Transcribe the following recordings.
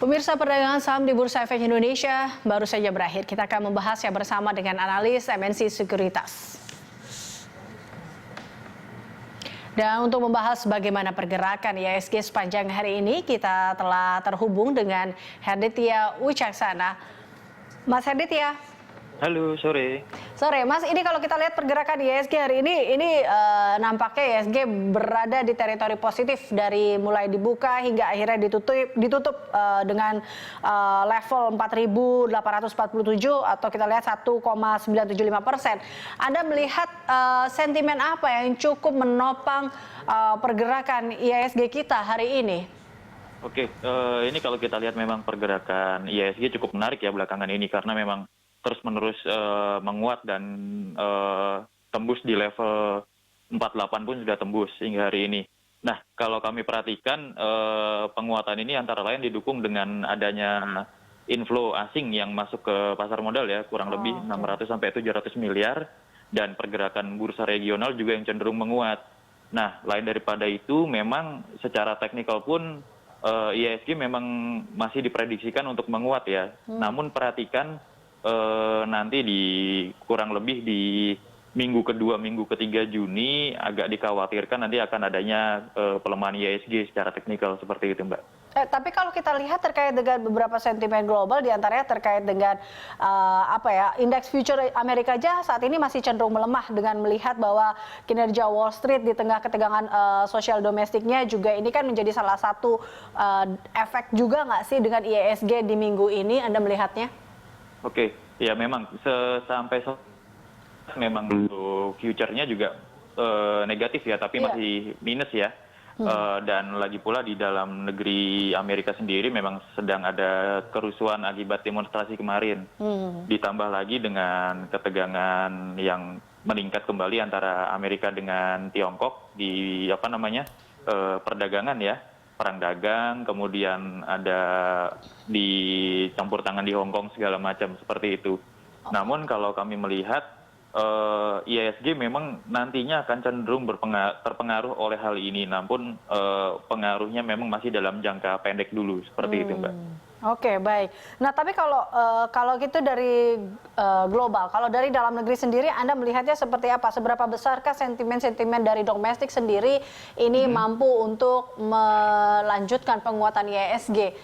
Pemirsa, perdagangan saham di Bursa Efek Indonesia baru saja berakhir. Kita akan membahasnya bersama dengan analis MNC Sekuritas. Dan untuk membahas bagaimana pergerakan IHSG sepanjang hari ini, kita telah terhubung dengan Herditya Wicaksana. Mas Herditya. Halo, sore. Sore, Mas. Ini kalau kita lihat pergerakan IHSG hari ini nampaknya IHSG berada di teritori positif dari mulai dibuka hingga akhirnya ditutup dengan level 4.847 atau kita lihat 1,975%. Anda melihat sentimen apa yang cukup menopang pergerakan IHSG kita hari ini? Oke, ini kalau kita lihat memang pergerakan IHSG cukup menarik ya belakangan ini karena memang terus-menerus menguat dan tembus di level 48 pun sudah tembus hingga hari ini. Nah, kalau kami perhatikan penguatan ini antara lain didukung dengan adanya inflow asing yang masuk ke pasar modal ya, kurang lebih 600 sampai 700 miliar, dan pergerakan bursa regional juga yang cenderung menguat. Nah, lain daripada itu memang secara teknikal pun IHSG memang masih diprediksikan untuk menguat ya. Namun perhatikan nanti di kurang lebih di minggu kedua, minggu ketiga Juni agak dikhawatirkan nanti akan adanya pelemahan IHSG secara teknikal seperti itu, Mbak. Tapi kalau kita lihat terkait dengan beberapa sentimen global, diantaranya terkait dengan indeks future Amerika aja saat ini masih cenderung melemah dengan melihat bahwa kinerja Wall Street di tengah ketegangan sosial domestiknya juga ini kan menjadi salah satu efek juga nggak sih dengan IHSG di minggu ini, Anda melihatnya? Oke, ya memang sampai memang untuk future-nya juga negatif ya, tapi masih minus ya. Dan lagi pula di dalam negeri Amerika sendiri memang sedang ada kerusuhan akibat demonstrasi kemarin. Ditambah lagi dengan ketegangan yang meningkat kembali antara Amerika dengan Tiongkok di perdagangan ya. Perang dagang, kemudian ada dicampur tangan di Hong Kong segala macam seperti itu. Namun kalau kami melihat IHSG memang nantinya akan cenderung terpengaruh oleh hal ini, namun pengaruhnya memang masih dalam jangka pendek dulu seperti itu, Mbak. Oke, baik. Nah, tapi kalau gitu dari global, kalau dari dalam negeri sendiri, Anda melihatnya seperti apa? Seberapa besarkah sentimen-sentimen dari domestik sendiri ini mampu untuk melanjutkan penguatan IHSG?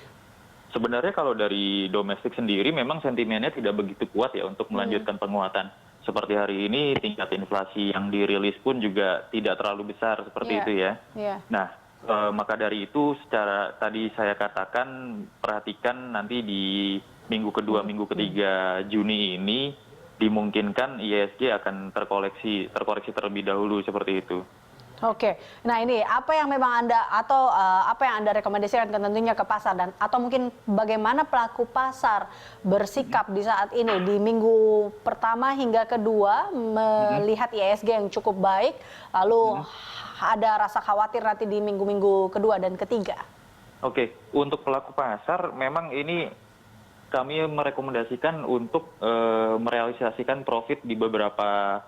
Sebenarnya kalau dari domestik sendiri memang sentimennya tidak begitu kuat ya untuk melanjutkan penguatan. Seperti hari ini tingkat inflasi yang dirilis pun juga tidak terlalu besar seperti itu ya. Nah, maka dari itu secara tadi saya katakan perhatikan nanti di minggu kedua, minggu ketiga Juni ini dimungkinkan IHSG akan terkoreksi terlebih dahulu seperti itu. Oke, nah ini apa yang memang Anda apa yang Anda rekomendasikan tentunya ke pasar dan atau mungkin bagaimana pelaku pasar bersikap di saat ini di minggu pertama hingga kedua melihat IHSG yang cukup baik, lalu ada rasa khawatir nanti di minggu-minggu kedua dan ketiga. Oke, untuk pelaku pasar memang ini kami merekomendasikan untuk merealisasikan profit di beberapa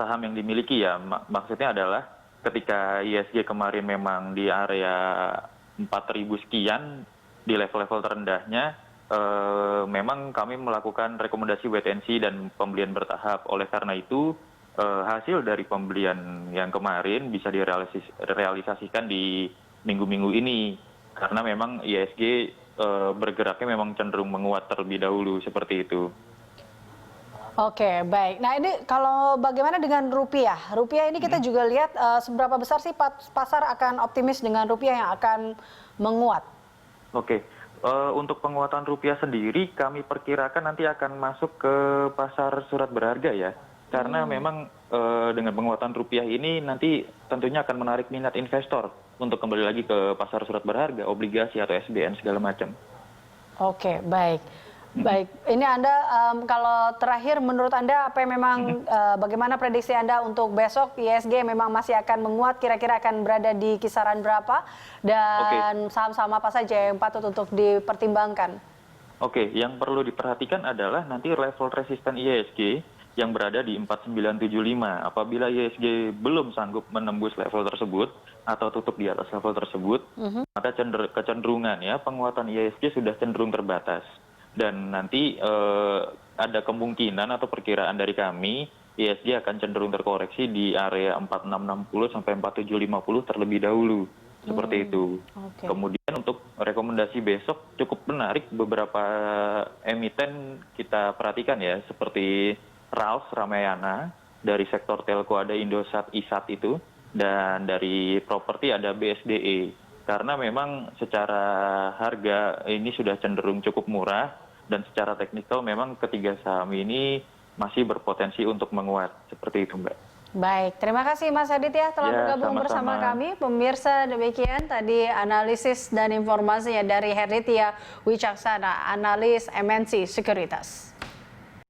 saham yang dimiliki ya. Maksudnya adalah ketika IHSG kemarin memang di area 4.000 sekian di level-level terendahnya, memang kami melakukan rekomendasi wait and see dan pembelian bertahap. Oleh karena itu hasil dari pembelian yang kemarin bisa direalisasikan di minggu-minggu ini karena memang IHSG bergeraknya memang cenderung menguat terlebih dahulu seperti itu. Oke, baik. Nah, ini kalau bagaimana dengan rupiah? Rupiah ini kita juga lihat seberapa besar sih pasar akan optimis dengan rupiah yang akan menguat? Oke, untuk penguatan rupiah sendiri kami perkirakan nanti akan masuk ke pasar surat berharga ya. Karena memang dengan penguatan rupiah ini nanti tentunya akan menarik minat investor untuk kembali lagi ke pasar surat berharga, obligasi atau SBN segala macam. Oke, baik. Baik, ini Anda kalau terakhir menurut Anda apa yang memang bagaimana prediksi Anda untuk besok IHSG memang masih akan menguat, kira-kira akan berada di kisaran berapa dan saham-saham apa saja yang patut untuk dipertimbangkan? Oke, yang perlu diperhatikan adalah nanti level resisten IHSG yang berada di 4975. Apabila ISG belum sanggup menembus level tersebut atau tutup di atas level tersebut, maka kecenderungan ya penguatan ISG sudah cenderung terbatas. Dan nanti ada kemungkinan atau perkiraan dari kami ISG akan cenderung terkoreksi di area 4660 sampai 4750 terlebih dahulu. Seperti itu. Oke. Kemudian untuk rekomendasi besok cukup menarik, beberapa emiten kita perhatikan ya, seperti Ralph Ramayana, dari sektor telco ada Indosat ISAT itu, dan dari properti ada BSDE. Karena memang secara harga ini sudah cenderung cukup murah, dan secara teknikal memang ketiga saham ini masih berpotensi untuk menguat. Seperti itu, Mbak. Baik, terima kasih Mas Aditya telah Ya, bergabung bersama sama-sama. kami. Pemirsa, demikian tadi analisis dan informasinya dari Heritia Wicaksana, analis MNC Sekuritas.